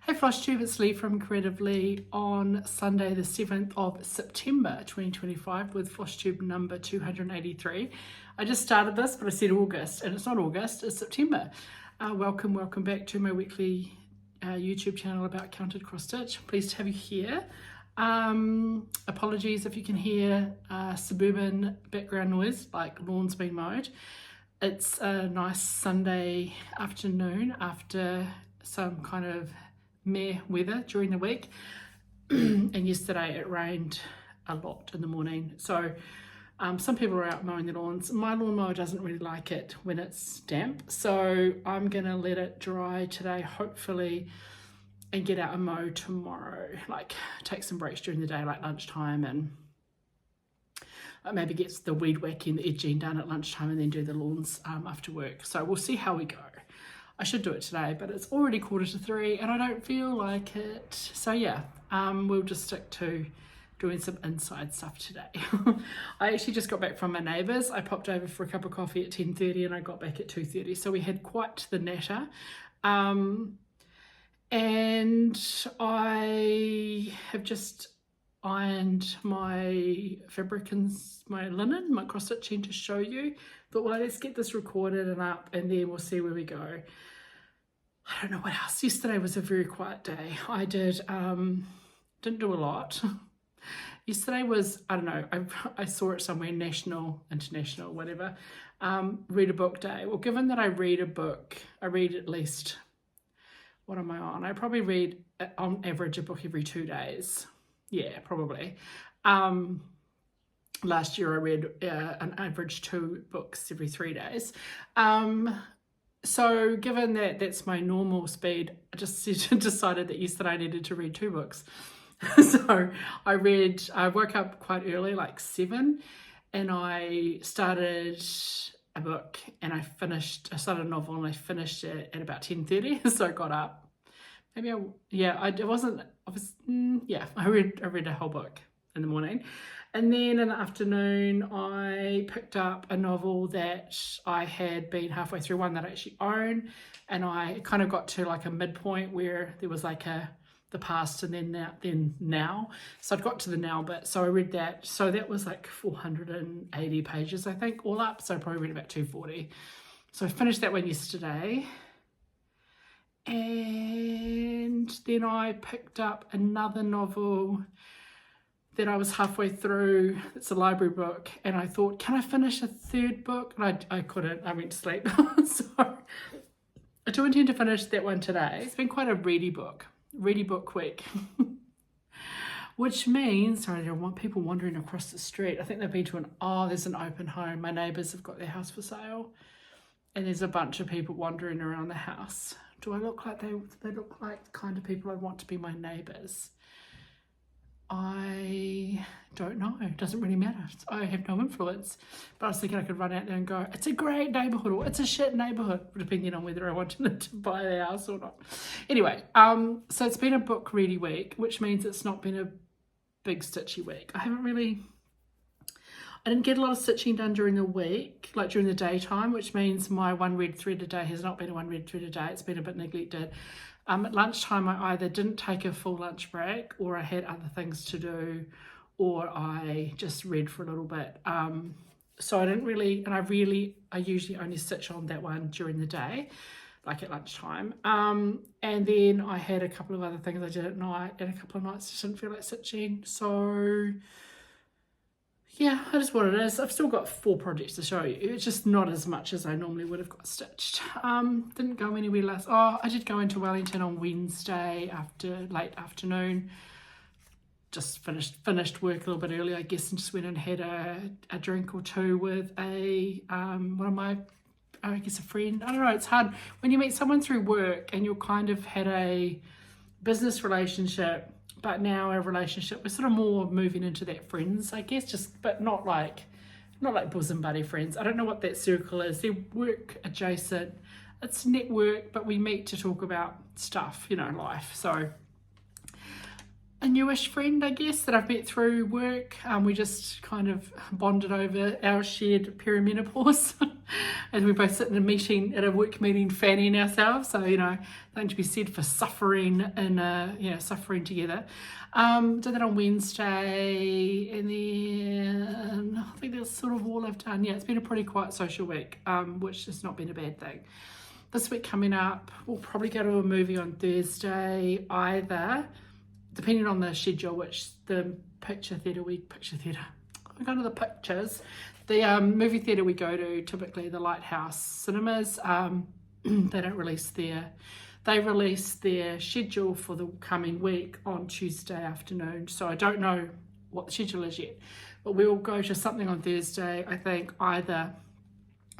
Hey FLOSSTUBE, it's Leigh from Creative Leigh on Sunday the 7th of September 2025 with FLOSSTUBE number 283. I just started this, but I said August, and it's not August, it's September. Welcome back to my weekly YouTube channel about counted cross stitch. Pleased to have you here. Apologies if you can hear suburban background noise, like lawn's being mowed. It's a nice Sunday afternoon after some kind of meh weather during the week, and yesterday it rained a lot in the morning, so some people are out mowing their lawns. My lawnmower doesn't really like it when it's damp, so I'm gonna let it dry today hopefully and get out and mow tomorrow, like take some breaks during the day like lunchtime, and maybe get the weed whacking, the edging done at lunchtime, and then do the lawns after work. So we'll see how we go. I should do it today, but it's already 2:45 and I don't feel like it. So yeah, we'll just stick to doing some inside stuff today. I actually just got back from my neighbours. I popped over for a cup of coffee at 10:30 and I got back at 2:30. So we had quite the natter. And I have just ironed my fabric and my linen, my cross stitching to show you. Thought, well, let's get this recorded and up and then we'll see where we go. I don't know what else. Yesterday was a very quiet day. I didn't do a lot. Yesterday was, I don't know, I saw it somewhere, national, international, whatever, read a book day. Well, given that I read a book, I read at least, what am I on? I probably read on average a book every 2 days. Yeah, probably. Last year I read an average 2 books every 3 days. So given that that's my normal speed, I just decided that yesterday I needed to read 2 books. So I woke up quite early, like 7, and I started a book and I started a novel and I finished it at about 10:30. So I got up. I read a whole book in the morning. And then in the afternoon, I picked up a novel that I had been halfway through, one that I actually own. And I kind of got to like a midpoint where there was like the past and then now. So I'd got to the now bit. So I read that. So that was like 480 pages, I think, all up. So I probably read about 240. So I finished that one yesterday. And then I picked up another novel that I was halfway through. It's a library book, and I thought, can I finish a 3rd book? And I couldn't. I went to sleep. So I do intend to finish that one today. It's been quite a ready book week. Which means, sorry, I don't want people wandering across the street. I think they've been to there's an open home. My neighbours have got their house for sale, and there's a bunch of people wandering around the house. Do I look like they look like the kind of people I want to be my neighbours? I don't know. It doesn't really matter. I have no influence. But I was thinking I could run out there and go, it's a great neighbourhood, or it's a shit neighbourhood, depending on whether I wanted to buy the house or not. Anyway, so it's been a book ready week, which means it's not been a big stitchy week. I didn't get a lot of stitching done during the week, like during the daytime, which means my one red thread a day has not been a one red thread a day. It's been a bit neglected. At lunchtime, I either didn't take a full lunch break, or I had other things to do, or I just read for a little bit. So I didn't really, and I usually only stitch on that one during the day, like at lunchtime. And then I had a couple of other things I did at night, and a couple of nights I just didn't feel like stitching. So yeah, that is what it is. I've still got 4 projects to show you. It's just not as much as I normally would have got stitched. Didn't go anywhere last. I did go into Wellington on Wednesday after late afternoon. Just finished work a little bit early, I guess, and just went and had a drink or 2 with a friend. I don't know, it's hard when you meet someone through work and you're kind of had a business relationship, but now our relationship, we're sort of more moving into that friends, I guess, but not like bosom buddy friends. I don't know what that circle is. They're work adjacent. It's network, but we meet to talk about stuff, life. So a newish friend, I guess, that I've met through work. We just kind of bonded over our shared perimenopause as we both sit in a meeting, at a work meeting, fanning ourselves. So, you know, nothing to be said for suffering and, you know, suffering together. Did that on Wednesday, and then I think that's sort of all I've done. Yeah, it's been a pretty quiet social week, which has not been a bad thing. This week coming up, we'll probably go to a movie on Thursday, either, depending on the schedule, which the picture theatre, we go to the pictures. The movie theatre we go to, typically the Lighthouse Cinemas, they don't release they release their schedule for the coming week on Tuesday afternoon. So I don't know what the schedule is yet, but we will go to something on Thursday, I think, either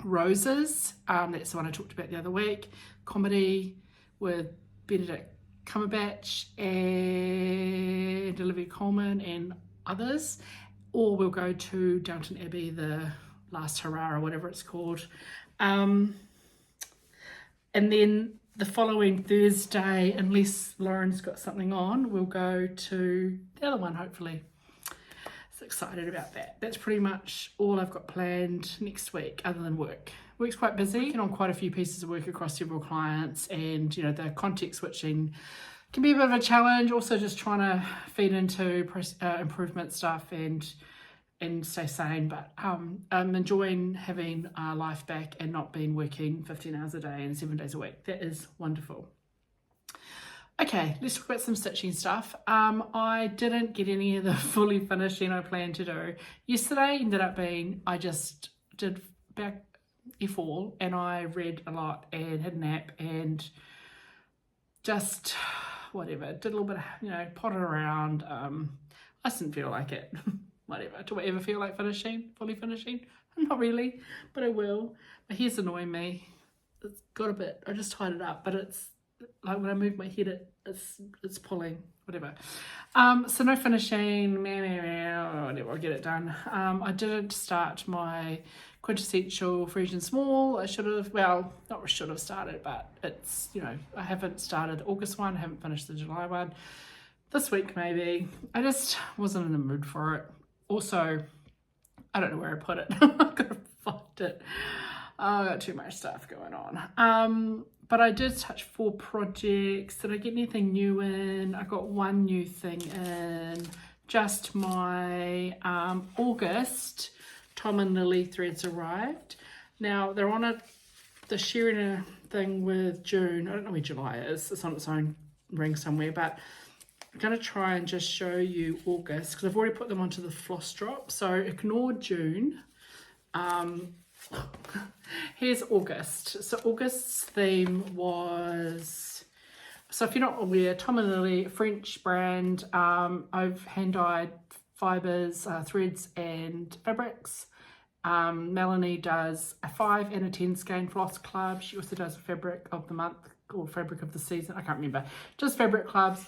Roses, that's the one I talked about the other week, comedy with Benedict Cumberbatch and Olivia Colman and others, or we'll go to Downton Abbey, the Last Hurrah or whatever it's called, and then the following Thursday, unless Lauren's got something on, we'll go to the other one, hopefully. So excited about that. That's pretty much all I've got planned next week, other than work. Work's quite busy, working on quite a few pieces of work across several clients, and you know, the context switching can be a bit of a challenge. Also just trying to feed into improvement stuff and stay sane, but I'm enjoying having life back and not being working 15 hours a day and 7 days a week. That is wonderful. Okay, let's talk about some stitching stuff. I didn't get any of the fully finishing I planned to do. Yesterday ended up being, I just did back F all, and I read a lot and had a nap and just whatever, did a little bit of, you know, potted around. I just didn't feel like it. Whatever. Do I ever feel like fully finishing? Not really, but I will. My hair's annoying me. It's got a bit, I just tied it up, but it's like when I move my head, it's pulling, whatever. So no finishing, whatever, I'll get it done. I didn't start my quintessential Frisian small. I should have, well, not should have started, but it's, you know, I haven't started the August one, I haven't finished the July one. This week maybe. I just wasn't in the mood for it. Also, I don't know where I put it. I've got to find it. I got too much stuff going on. But I did touch 4 projects. Did I get anything new in? I got one new thing in. Just my August Tom and Lily threads arrived. Now they're on the sharing a thing with June. I don't know where July is. It's on its own ring somewhere, but I'm going to try and just show you August because I've already put them onto the floss drop. So ignore June. Here's August. So August's theme was, so if you're not aware, Tom and Lily, French brand, I've hand-dyed fibres, threads and fabrics. Melanie does a 5 and a 10 skein floss club. She also does a fabric of the month or fabric of the season. I can't remember. Just fabric clubs.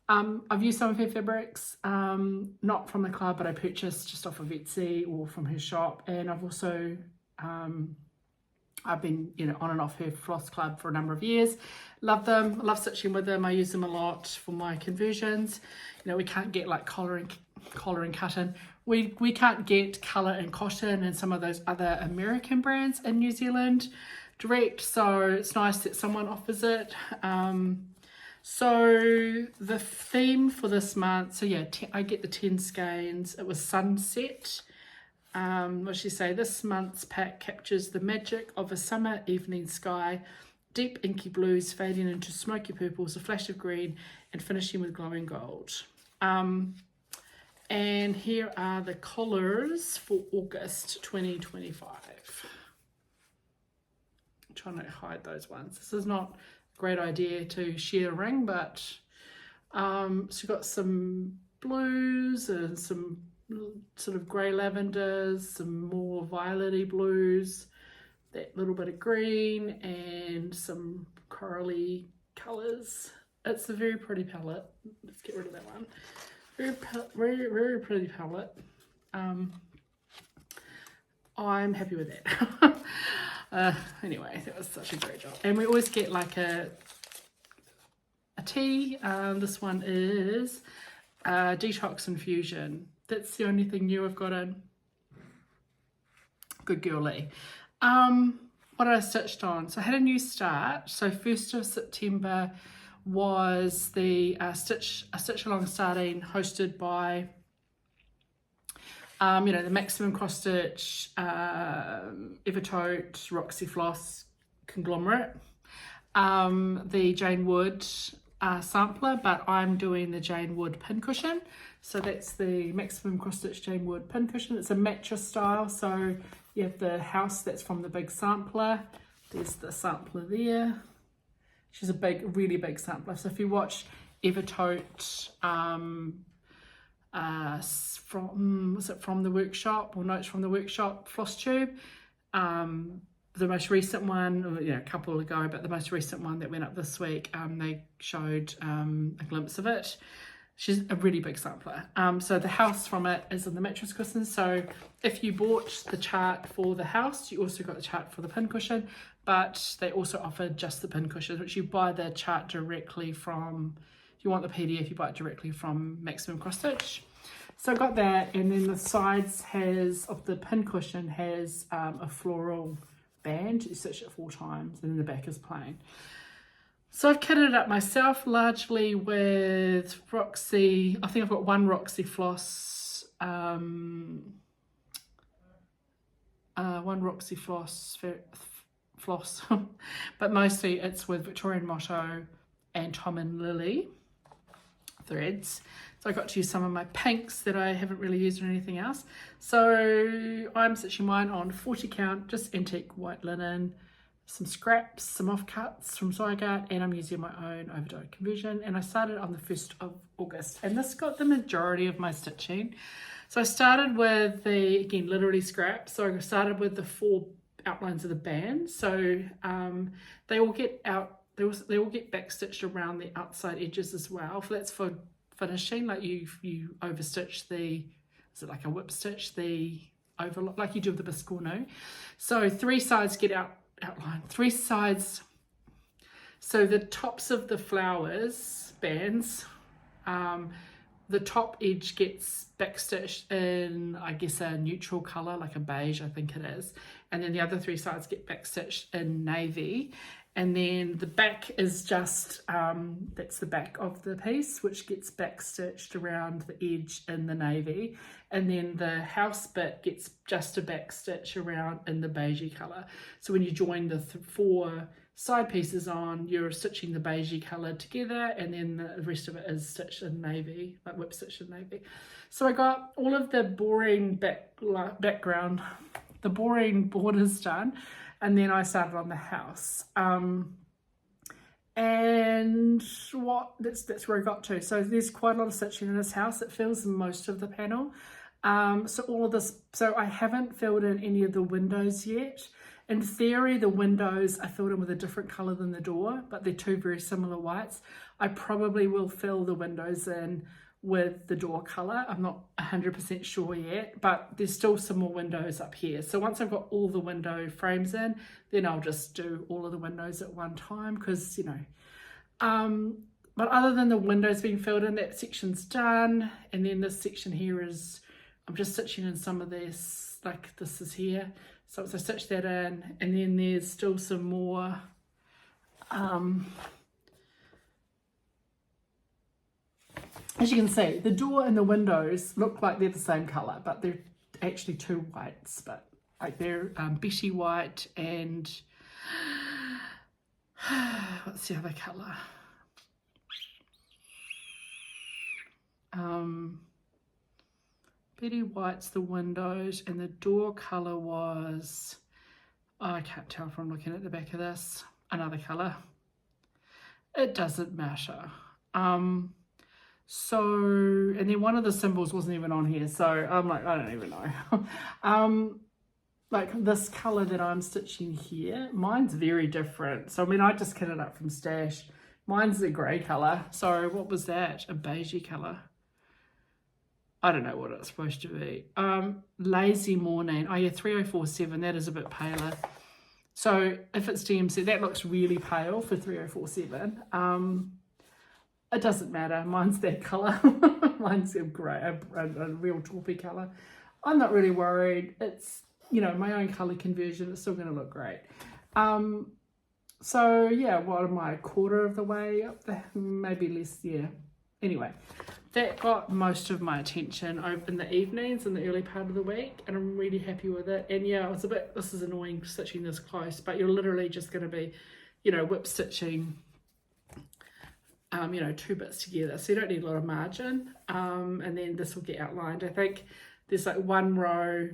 I've used some of her fabrics, not from the club, but I purchased just off of Etsy or from her shop. And I've also, I've been, you know, on and off her floss club for a number of years. Love them. I love stitching with them. I use them a lot for my conversions. You know, we can't get like collar and cotton. We can't get colour and cotton and some of those other American brands in New Zealand direct. So it's nice that someone offers it. So the theme for this month, so yeah, I get the 10 skeins. It was sunset. What she say? This month's pack captures the magic of a summer evening sky, deep inky blues fading into smoky purples, a flash of green, and finishing with glowing gold. And here are the colours for August 2025. I'm trying to hide those ones. This is not a great idea to share a ring, but so you've got some blues and some sort of grey lavenders, some more violety blues, that little bit of green, and some corally colours. It's a very pretty palette. Let's get rid of that one. Very pretty palette. I'm happy with that. Anyway, that was such a great job. And we always get like a tea. This one is Detox Infusion. That's the only thing new I've got in. Good girl, Leigh. What I stitched on. So I had a new start. So 1st of September was the Stitch Along starting, hosted by you know, the Maximum Cross Stitch, Evertote, Roxy Floss conglomerate, the Jane Wood sampler, but I'm doing the Jane Wood pincushion. So that's the Maximum Cross Stitch Jane Wood pincushion. It's a mattress style, so you have the house that's from the big sampler. There's the sampler there. She's a big, really big sampler. So if you watch Evertote, from the workshop, or Notes from the Workshop, FLOSSTUBE, the most recent one, you know, a couple ago, but the most recent one that went up this week, they showed a glimpse of it. She's a really big sampler. So the house from it is in the mattress cushion. So if you bought the chart for the house, you also got the chart for the pincushion, but they also offer just the pincushion, which you buy the chart directly from, if you want the PDF, you buy it directly from Maximum Cross Stitch. So I got that, and then the sides of the pincushion has a floral band. You stitch it 4 times, and then the back is plain. So I've kitted it up myself, largely with Roxy. I think I've got one Roxy floss, floss, but mostly it's with Victorian Motto and Tom and Lily threads. So I got to use some of my pinks that I haven't really used or anything else. So I'm stitching mine on 40 count, just antique white linen, some scraps, some offcuts from Zweigart, and I'm using my own overdyed conversion. And I started on the 1st of August, and this got the majority of my stitching. So I started with the, again, literally scraps. So I started with the 4 outlines of the band. So they all get back stitched around the outside edges as well. That's for finishing, like you overstitch the, is it like a whip stitch, the overlock, like you do with the biscorno. So 3 sides get outlined, 3 sides. So the tops of the flowers bands, the top edge gets backstitched in, I guess, a neutral color, like a beige, I think it is, and then the other 3 sides get backstitched in navy. And then the back is just, that's the back of the piece, which gets backstitched around the edge in the navy. And then the house bit gets just a backstitch around in the beigey colour. So when you join the 4 side pieces on, you're stitching the beigey colour together, and then the rest of it is stitched in navy, like whip stitched in navy. So I got all of the boring background, the boring borders done. And then I started on the house, and that's where I got to. So there's quite a lot of stitching in this house. It fills most of the panel. So all of this, so I haven't filled in any of the windows yet. In theory, the windows I filled in with a different color than the door, but they're 2 very similar whites. I probably will fill the windows in with the door color. I'm not 100% sure yet, but there's still some more windows up here. So once I've got all the window frames in, then I'll just do all of the windows at one time, because, you know, but other than the windows being filled in, that section's done. And then this section here is, I'm just stitching in some of this, like this is here. So I stitch that in, and then there's still some more, as you can see, the door and the windows look like they're the same colour, but they're actually 2 whites. But like they're Betty white and what's the other colour? Betty white's the windows, and the door colour was, oh, I can't tell from looking at the back of this, another colour. It doesn't matter. So, and then one of the symbols wasn't even on here, so I'm like, I don't even know. Like this colour that I'm stitching here, mine's very different. So I mean, I just cut it up from Stash. Mine's a grey colour. So what was that? A beigey colour. I don't know what it's supposed to be. Lazy Morning. Oh yeah, 3047. That is a bit paler. So if it's DMC, that looks really pale for 3047. it doesn't matter. Mine's that colour. Mine's a grey, a real taupey colour. I'm not really worried. It's, you know, my own colour conversion. It's still going to look great. So yeah, what am I, a quarter of the way up there? Maybe less, yeah. Anyway, that got most of my attention over in the evenings in the early part of the week, and I'm really happy with it. And yeah, it was a bit, this is annoying stitching this close, but you're literally just going to be, you know, whip stitching, you know, 2 bits together, so you don't need a lot of margin. And then this will get outlined. I think there's like one row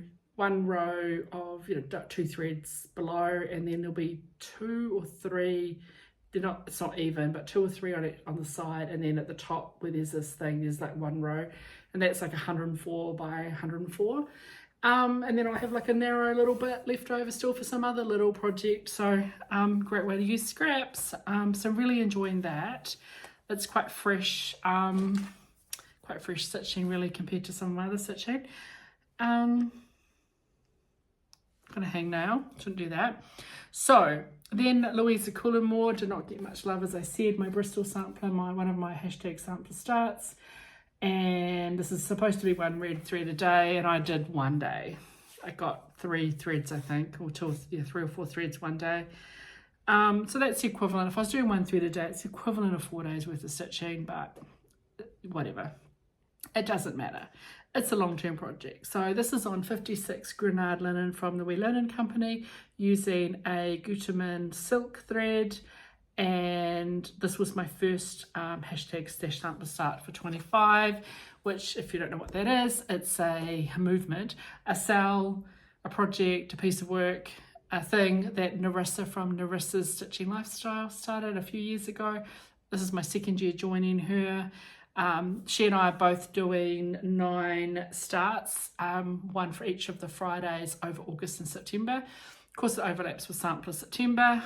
of, you know, 2 threads below, and then there'll be 2 or 3, they're not, it's not even, but 2 or 3 on it on the side, and then at the top where there's this thing, there's like 1 row, and that's like 104 by 104. And then I have like a narrow little bit left over still for some other little project. So great way to use scraps. So really enjoying that. It's quite fresh stitching really compared to some of my other stitching. Gonna hang now, shouldn't do that. So then Louisa Coulimore did not get much love, as I said. My Bristol sampler, one of my hashtag sampler starts, and this is supposed to be 1 red thread a day, and I did 1 day. I got 3 threads, I think, or 2, yeah, 3 or 4 threads 1 day. So that's the equivalent. If I was doing 1 thread a day, it's the equivalent of 4 days worth of stitching, but whatever, it doesn't matter. It's a long-term project. So this is on 56 Grunard linen from the Wee Linen Company, using a Gütermann silk thread, and this was my first hashtag stash sampler start for 25, which, if you don't know what that is, it's a movement, a cell, a project, a piece of work, a thing that Narissa from Narissa's Stitching Lifestyle started a few years ago. This is my 2nd year joining her. She and I are both doing 9 starts, 1 for each of the Fridays over August and September. Of course, it overlaps with Sampler September.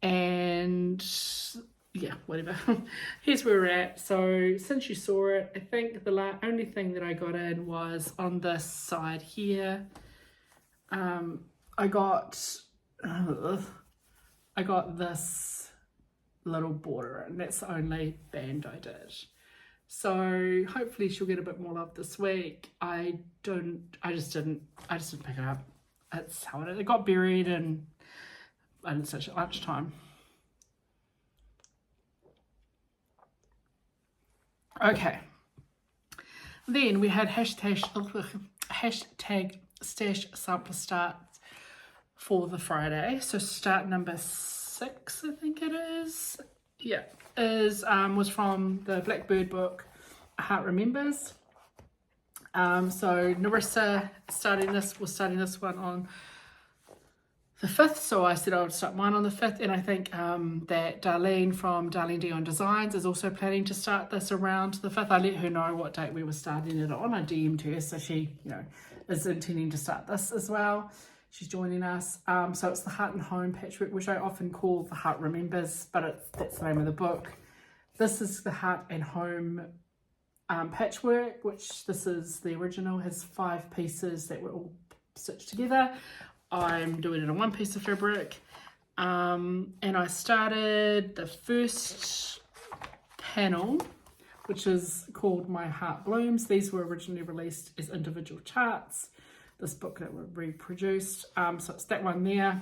And yeah, whatever. Here's where we're at. So since you saw it, I think the only thing that I got in was on this side here. I got this little border, and that's the only band I did. So hopefully she'll get a bit more love this week. I just didn't pick it up. That's how it got buried, and I didn't stitch at lunchtime. Okay, then we had hashtag stash sampler start for the Friday. So start number 6, I think it is. Yeah, was from the Blackbird book, Heart Remembers. So Narissa was starting this one on the 5th, so I said I would start mine on the 5th, and I think that Darlene from Darlene Dion Designs is also planning to start this around the 5th. I let her know what date we were starting it on. I DM'd her, so she, you know, is intending to start this as well. She's joining us. So it's the Hutt and Home Patchwork, which I often call the Heart Remembers, but that's the name of the book. This is the Hutt and Home Patchwork, which this is the original, has 5 pieces that were all stitched together. I'm doing it on 1 piece of fabric, and I started the first panel, which is called My Heart Blooms. These were originally released as individual charts, this book that were reproduced. So it's that one there,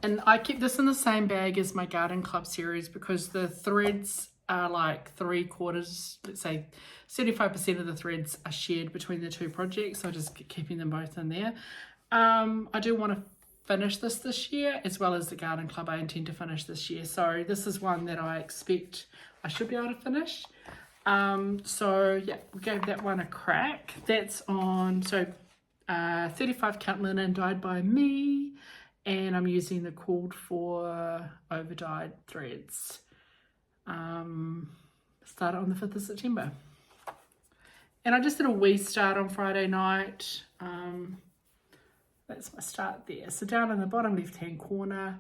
and I kept this in the same bag as my Garden Club series because the threads are like 3/4, let's say 75% of the threads are shared between the 2 projects, so I just keep keeping them both in there. I do want to finish this year, as well as the Garden Club I intend to finish this year. So this is one that I expect I should be able to finish. So yeah, we gave that one a crack. That's on, so 35 count linen dyed by me, and I'm using the called for overdyed threads. Started on the 5th of September. And I just did a wee start on Friday night. That's my start there. So down in the bottom left hand corner,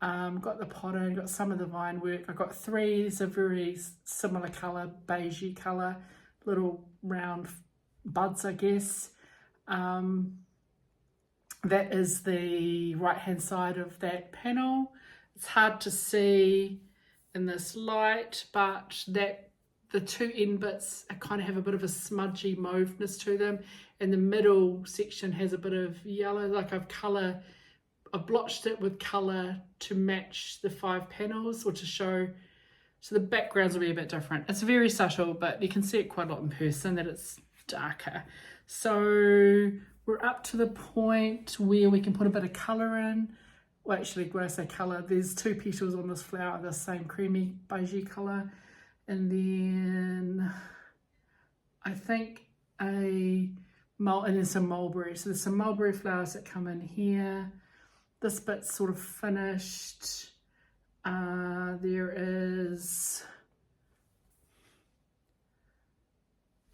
got the pattern, got some of the vine work. I got 3, these are very similar colour, beigey colour, little round buds, I guess. That is the right hand side of that panel. It's hard to see in this light, but that the two end bits kind of have a bit of a smudgy mauveness to them, and the middle section has a bit of yellow. Like I've blotched it with colour to match the 5 panels, or to show, so the backgrounds will be a bit different. It's very subtle, but you can see it quite a lot in person that it's darker. So we're up to the point where we can put a bit of colour in. Well, actually, when I say colour, there's 2 petals on this flower, the same creamy beigey colour. And then I think and then some mulberry. So there's some mulberry flowers that come in here. This bit's sort of finished. There is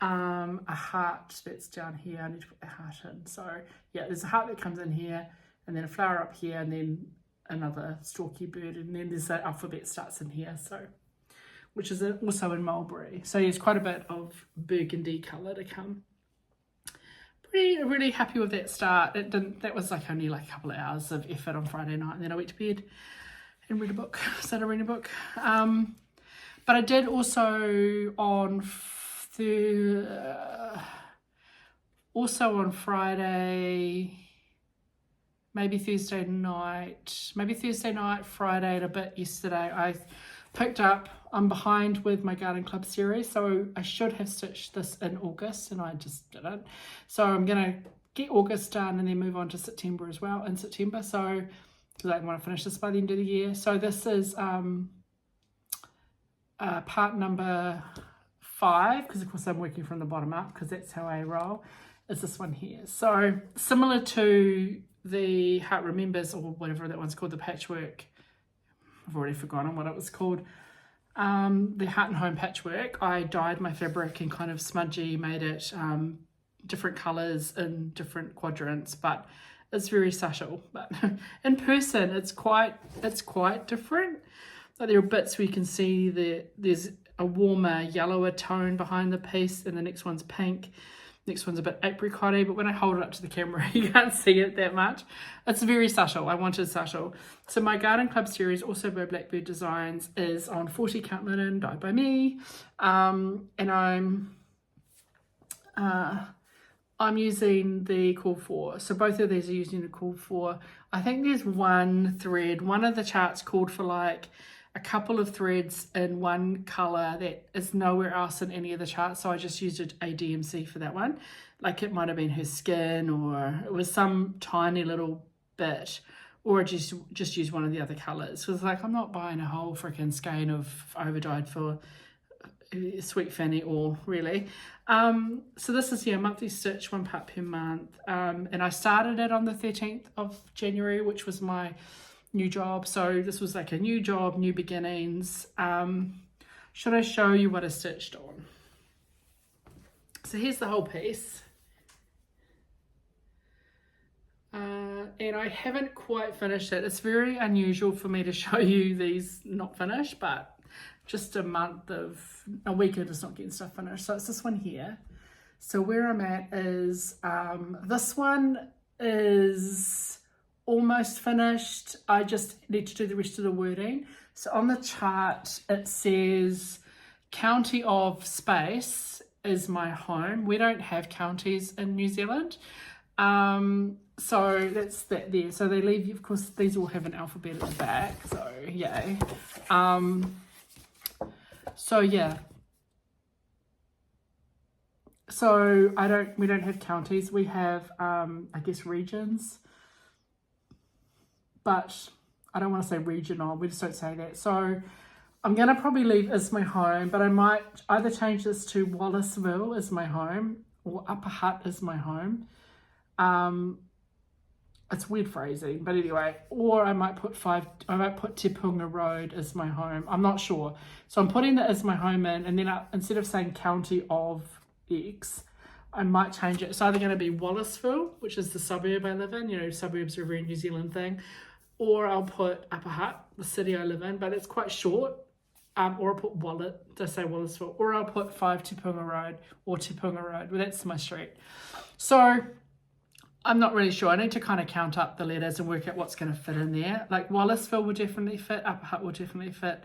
a heart that's down here. I need to put the heart in. So yeah, there's a heart that comes in here, and then a flower up here, and then another stalky bird, and then there's that alphabet starts in here, so which is also in mulberry. So there's quite a bit of burgundy colour to come. Really happy with that start. That was like only like a couple of hours of effort on Friday night, and then I went to bed and read a book, started reading a book. But I did also on Friday, maybe Thursday night, Friday, and a bit yesterday, I picked up, I'm behind with my garden club series, so I should have stitched this in August, and I just didn't. So I'm gonna get August done and then move on to September as well, in September, so because I want to finish this by the end of the year. So this is part number 5, because of course I'm working from the bottom up, because that's how I roll, is this one here. So similar to the Heart Remembers, or whatever that one's called, the Patchwork, I've already forgotten what it was called, the Heart and Home Patchwork, I dyed my fabric and kind of smudgy, made it different colours in different quadrants, but it's very subtle. But in person it's quite different. Like there are bits where you can see that there's a warmer, yellower tone behind the piece, and the next one's pink. Next one's a bit apricot-y, but when I hold it up to the camera, you can't see it that much. It's very subtle. I wanted subtle. So my Garden Club series, also by Blackbird Designs, is on 40 count linen, dyed by me. And I'm using the Call 4. So both of these are using the Call 4. I think there's one thread. One of the charts called for like a couple of threads in one colour that is nowhere else in any of the charts, so I just used a DMC for that one. Like it might have been her skin, or it was some tiny little bit, or I just use one of the other colours. Because like I'm not buying a whole freaking skein of overdyed for Sweet Fanny all, really. So this is monthly stitch, 1 part per month, and I started it on the 13th of January, which was my new job. So this was like a new job, new beginnings. Should I show you what I stitched on? So here's the whole piece, and I haven't quite finished it. It's very unusual for me to show you these not finished, but just a week of just not getting stuff finished. So it's this one here. So where I'm at is this one is almost finished. I just need to do the rest of the wording. So on the chart it says county of space is my home. We don't have counties in New Zealand, so that's that there. So they leave you, of course these all have an alphabet at the back, so yay. So yeah, so we don't have counties, we have I guess regions, but I don't want to say regional, we just don't say that. So I'm going to probably leave as my home, but I might either change this to Wallaceville as my home, or Upper Hutt as my home. It's weird phrasing, but anyway, or I might put Te Punga Road as my home. I'm not sure. So I'm putting that as my home in, and then instead of saying county of X, I might change it. It's either going to be Wallaceville, which is the suburb I live in. Suburbs are a very New Zealand thing. Or I'll put Upper Hutt, the city I live in, but it's quite short. Or I'll put Wallaceville. Or I'll put 5 Te Punga Road, or Te Punga Road. Well, that's my street. So I'm not really sure. I need to kind of count up the letters and work out what's going to fit in there. Like Wallaceville will definitely fit. Upper Hutt will definitely fit.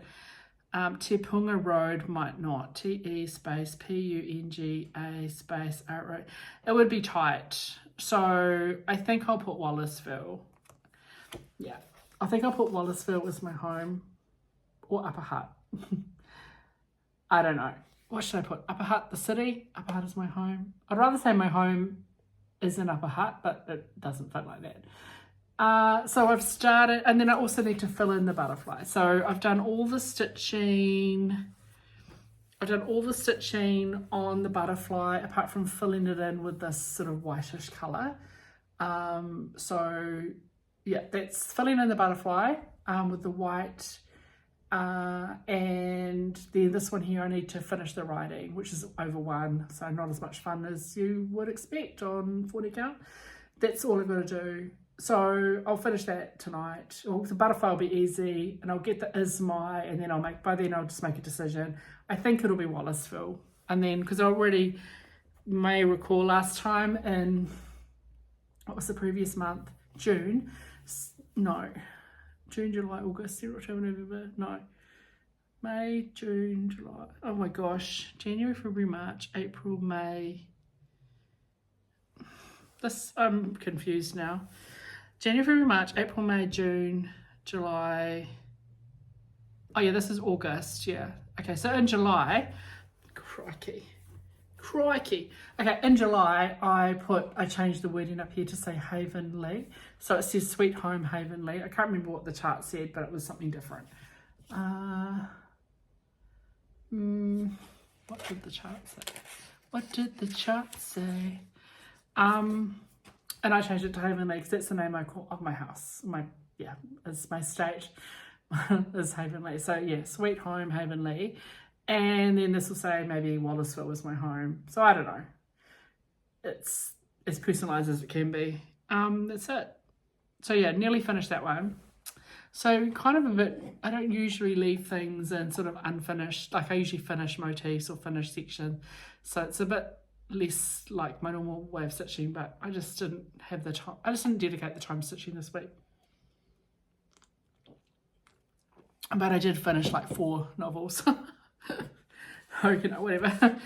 Te Punga Road might not. TE space PUNGA space R. It would be tight. So I think I'll put Wallaceville. Yeah, I think I'll put Wallaceville as my home, or Upper Hutt. I don't know. What should I put? Upper Hutt, the city? Upper Hutt is my home. I'd rather say my home is in Upper Hutt, but it doesn't fit like that. So I've started, and then I also need to fill in the butterfly. So I've done all the stitching. I've done all the stitching on the butterfly, apart from filling it in with this sort of whitish colour. So yeah, that's filling in the butterfly with the white. And then this one here, I need to finish the writing, which is over 1, so not as much fun as you would expect on 40 count. That's all I've got to do. So I'll finish that tonight. Well, the butterfly will be easy, and I'll get the is my, and then by then I'll just make a decision. I think it'll be Wallaceville. And then, because I already may recall last time in, what was the previous month? June, July, August, September, October, November, no. May, June, July, oh my gosh. January, February, March, April, May. I'm confused now. January, February, March, April, May, June, July. Oh yeah, this is August, yeah. Okay, so in July, crikey. Okay, in July, I changed the wording up here to say Haven Leigh. So it says Sweet Home Haven Leigh. I can't remember what the chart said, but it was something different. What did the chart say? And I changed it to Haven Leigh because that's the name of my house. It's my state is Haven Leigh. So yeah, Sweet Home Haven Leigh. And then this will say maybe Wallaceville was my home. So I don't know. It's as personalised as it can be. That's it. So yeah, nearly finished that one. So kind of a bit, I don't usually leave things in sort of unfinished. Like I usually finish motifs or finish section. So it's a bit less like my normal way of stitching, but I just didn't have the time. I just didn't dedicate the time stitching this week. But I did finish like 4 novels. Whatever.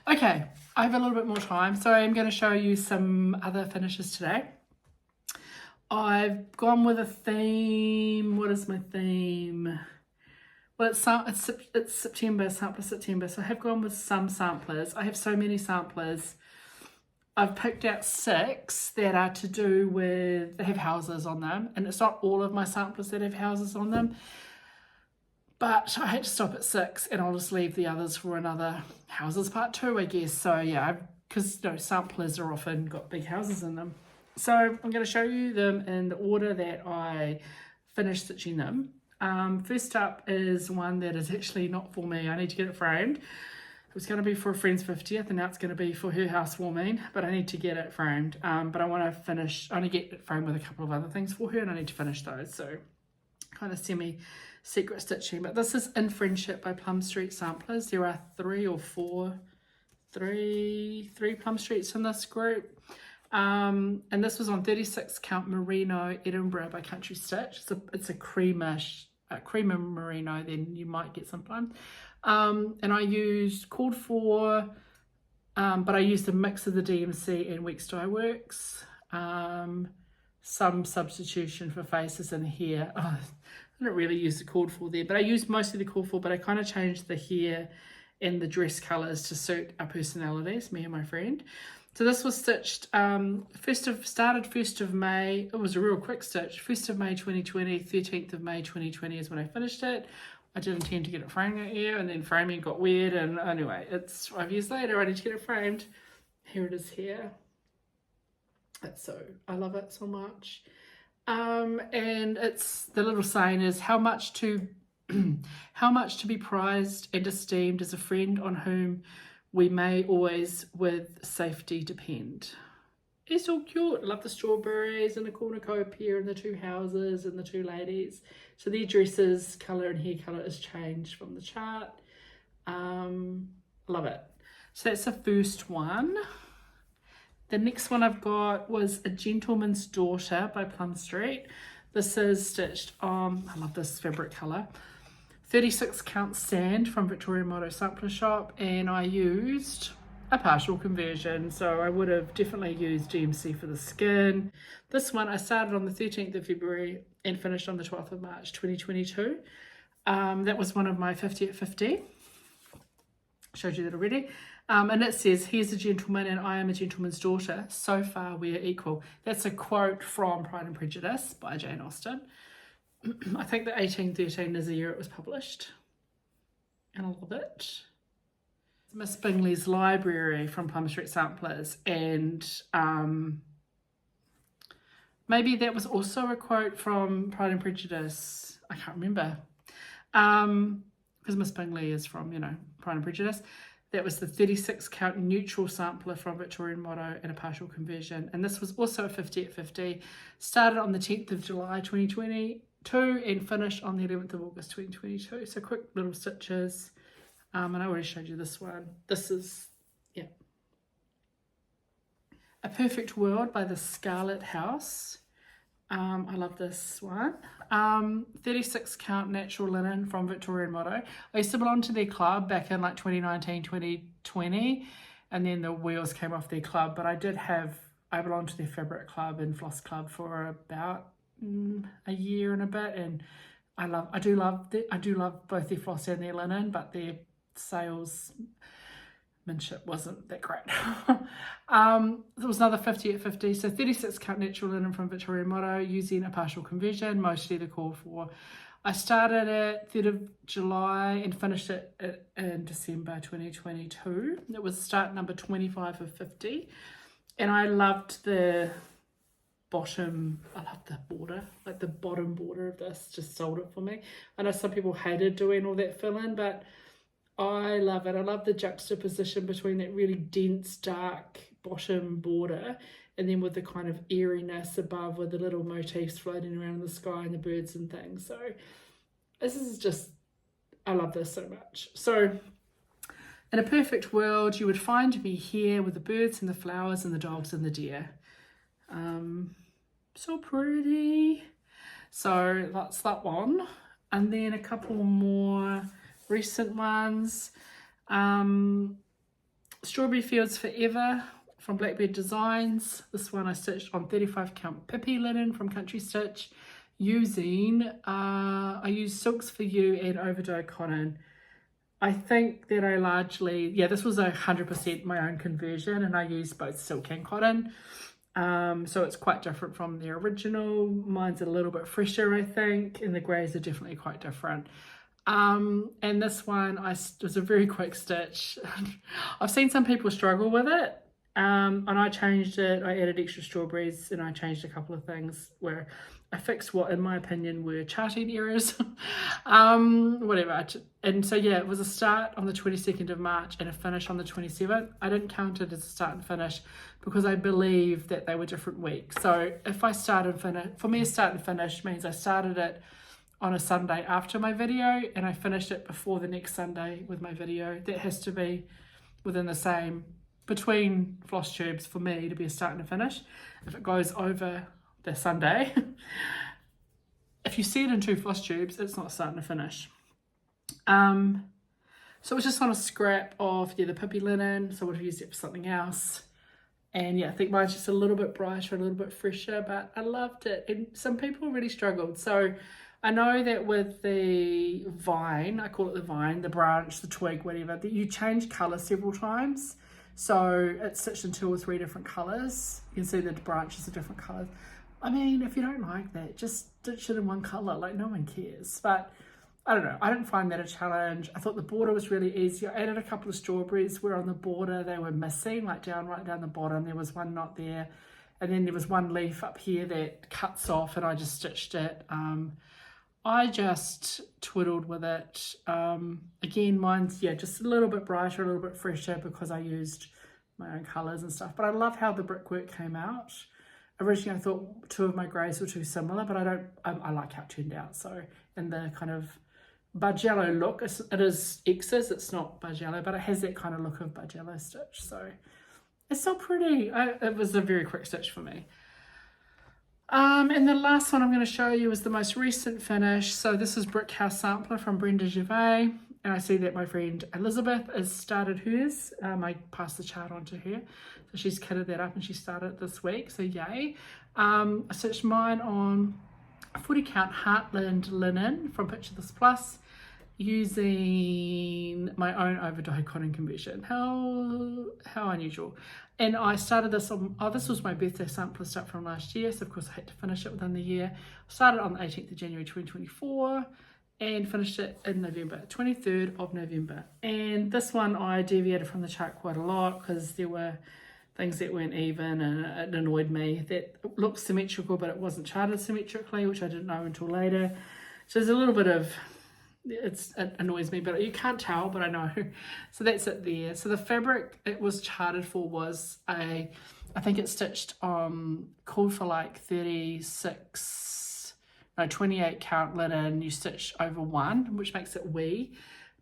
Okay, I have a little bit more time, so I'm going to show you some other finishes today. I've gone with a theme. What is my theme? Well, it's September, sampler September, so I have gone with some samplers. I have so many samplers. I've picked out 6 that are to do with, they have houses on them, and it's not all of my samplers that have houses on them. But I had to stop at 6, and I'll just leave the others for another houses part 2, I guess. So yeah, because samplers are often got big houses in them. So I'm going to show you them in the order that I finished stitching them. First up is one that is actually not for me. I need to get it framed. It was going to be for a friend's 50th, and now it's going to be for her housewarming, but I need to get it framed. But I want to finish, I want to get it framed with a couple of other things for her, and I need to finish those. So kind of semi-secret stitching. But this is In Friendship by Plum Street Samplers. There are 3 or 4, 3 Plum Streets in this group. And this was on 36 count merino Edinburgh by Country Stitch. It's a creamer merino, then you might get sometimes. And I used called for, but I used a mix of the DMC and Weeks Dye Works. Some substitution for faces and hair. I didn't really use the called for there, but I used mostly the called for, but I kind of changed the hair and the dress colours to suit our personalities, me and my friend. So this was stitched, started 1st of May. It was a real quick stitch. 1st of May 2020, 13th of May 2020 is when I finished it. I did intend to get it framed that year, and then framing got weird, and anyway, it's 5 years later, I need to get it framed. Here it is here. I love it so much. And it's, the little saying is, how much to be prized and esteemed as a friend on whom we may always with safety depend. It's so cute. I love the strawberries and the cornucopia and the 2 houses and the 2 ladies. So their dresses colour and hair colour is changed from the chart. Love it. So that's the first one. The next one I've got was A Gentleman's Daughter by Plum Street. This is stitched on, I love this fabric colour, 36 count sand from Victoria Motto Sampler Shop, and I used a partial conversion, so I would have definitely used GMC for the skin. This one I started on the 13th of February and finished on the 12th of March 2022. That was one of my 50 at 50. Showed you that already. And it says, here's a gentleman and I am a gentleman's daughter. So far we are equal. That's a quote from Pride and Prejudice by Jane Austen. I think that 1813 is the year it was published. And I love it. Miss Bingley's Library from Plum Street Samplers, and maybe that was also a quote from Pride and Prejudice. I can't remember, because Miss Bingley is from, you know, Pride and Prejudice. That was the 36 count neutral sampler from Victorian Motto and a partial conversion, and this was also a 50 at 50. Started on the 10th of July 2022 and finished on the 11th of August 2022. So quick little stitches. And I already showed you this one. This is, yeah. A Perfect World by the Scarlet House. I love this one. 36 count natural linen from Victorian Motto. I used to belong to their club back in like 2019, 2020. And then the wheels came off their club. But I belonged to their fabric club and floss club for about a year and a bit. And I do love both their floss and their linen, but their salesmanship wasn't that great. There was another 50 at 50, so 36 count natural linen from Victoria Motto using a partial conversion, mostly the call for. I started at 3rd of July and finished it in December 2022. It was start number 25 of 50, and I loved the bottom. I love the border, like the bottom border of this just sold it for me. I know some people hated doing all that fill-in, but I love it. I love the juxtaposition between that really dense, dark bottom border and then with the kind of airiness above with the little motifs floating around in the sky and the birds and things. So this is just, I love this so much. So in a perfect world, you would find me here with the birds and the flowers and the dogs and the deer. So pretty. So that's that one. And then a couple more recent ones. Strawberry Fields Forever from Blackbird Designs. This one I stitched on 35 count Pippi linen from Country Stitch using, I used Silks for You and overdyed cotton. I think that I largely, yeah, this was 100% my own conversion, and I used both silk and cotton. So it's quite different from the original. Mine's a little bit fresher, I think, and the greys are definitely quite different. And this one was a very quick stitch. I've seen some people struggle with it, and I changed it. I added extra strawberries and I changed a couple of things where I fixed what in my opinion were charting errors. Whatever. And so yeah, it was a start on the 22nd of March and a finish on the 27th. I didn't count it as a start and finish because I believe that they were different weeks. So if I start and finish, for me a start and finish means I started it on a Sunday after my video and I finished it before the next Sunday with my video. That has to be within the same, between floss tubes for me to be a start and a finish. If it goes over the Sunday, if you see it in 2 floss tubes, it's not a start and a finish. So it was just on a scrap of the Pippi linen, so I would have used it for something else. And yeah, I think mine's just a little bit brighter, a little bit fresher, but I loved it. And some people really struggled. So I know that with the vine, I call it the vine, the branch, the twig, whatever, that you change colour several times. So it's stitched in 2 or 3 different colours. You can see the branches are different colours. I mean, if you don't like that, just stitch it in one colour, like no one cares. But I don't know, I didn't find that a challenge. I thought the border was really easy. I added a couple of strawberries where on the border they were missing, like right down the bottom, there was one not there. And then there was one leaf up here that cuts off and I just stitched it. I just twiddled with it. Again, mine's, yeah, just a little bit brighter, a little bit fresher because I used my own colours and stuff. But I love how the brickwork came out. Originally, I thought 2 of my greys were too similar, but I like how it turned out. So, in the kind of budge yellow look, it is X's, it's not budge yellow, but it has that kind of look of budge yellow stitch. So, it's so pretty. It was a very quick stitch for me. And the last one I'm going to show you is the most recent finish. So this is Brick House Sampler from Brenda Gervais. And I see that my friend Elizabeth has started hers. I passed the chart on to her. So she's kitted that up and she started it this week. So yay. I stitched mine on 40 count Heartland linen from Picture This Plus using my own overdyed cotton conversion. How unusual. And I started this on, this was my birthday sampler stuff from last year, so of course I had to finish it within the year. Started on the 18th of January 2024 and finished it in November, 23rd of November. And this one I deviated from the chart quite a lot because there were things that weren't even and it annoyed me. That looked symmetrical but it wasn't charted symmetrically, which I didn't know until later. So there's a little bit of, it annoys me, but you can't tell, but I know. So that's it there. So the fabric it was charted for was I think it's stitched called for like 28 count linen. You stitch over 1, which makes it wee,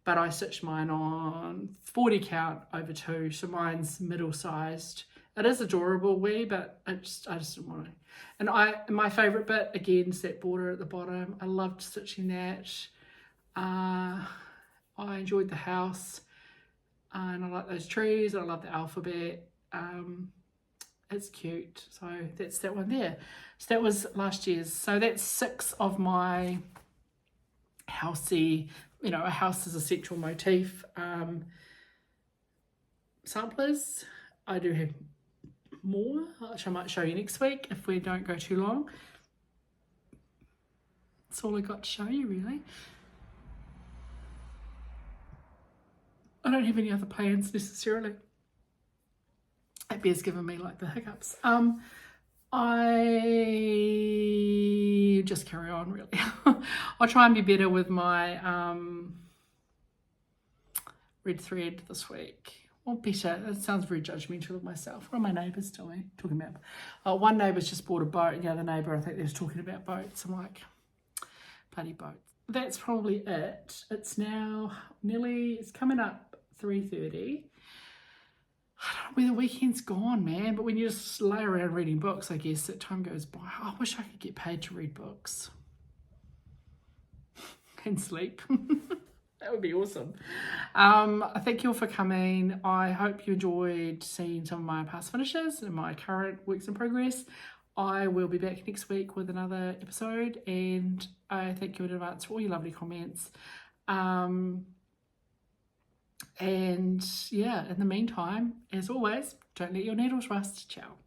but I stitched mine on 40 count over 2, so mine's middle sized. It is adorable wee, but I just didn't want to. And my favorite bit again is that border at the bottom. I loved stitching that. I enjoyed the house and I like those trees and I love the alphabet. It's cute. So that's that one there. So that was last year's. So that's 6 of my housey, a house is a central motif samplers. I do have more, which I might show you next week if we don't go too long. That's all I got to show you really. I don't have any other plans necessarily. That beer's given me like the hiccups. I just carry on really. I'll try and be better with my red thread this week. Or better, it sounds very judgmental of myself. What are my neighbours doing? Talking about, one neighbour's just bought a boat and the other neighbour I think they was talking about boats. I'm like, bloody boats. That's probably it. It's now it's coming up 3:30. I don't know where the weekend's gone, man, but when you just lay around reading books, I guess that time goes by. I wish I could get paid to read books and sleep. That would be awesome. Thank you all for coming. I hope you enjoyed seeing some of my past finishes and my current works in progress. I will be back next week with another episode, and I thank you in advance for all your lovely comments. And yeah, in the meantime, as always, don't let your needles rust. Ciao.